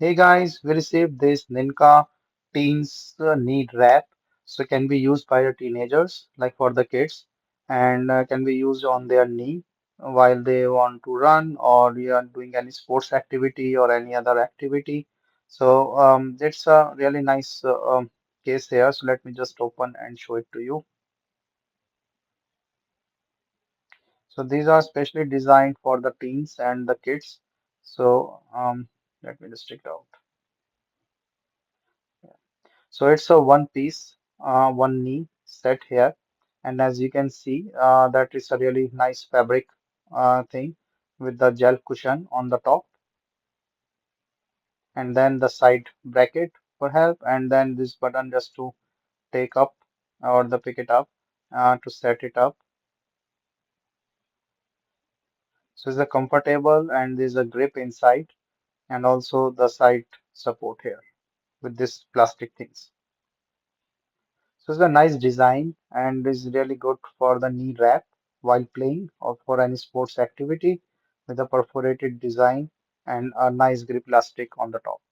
Hey guys, we received this NEENCA Teens Need Wrap. So can be used by the teenagers, like for the kids, and can be used on their knee while they want to run or you are doing any sports activity or any other activity. So it's a really nice case here. So let me just open and show it to you. So these are specially designed for the teens and the kids. So let me just take it out. So it's a one piece, one knee set here. And as you can see, that is a really nice fabric thing with the gel cushion on the top and then the side bracket for help and then this button just to take up or the pick it up to set it up. So it's a comfortable and there's a grip inside and also the side support here with this plastic things. So it's a nice design and is really good for the knee wrap while playing or for any sports activity with a perforated design and a nice grip plastic on the top.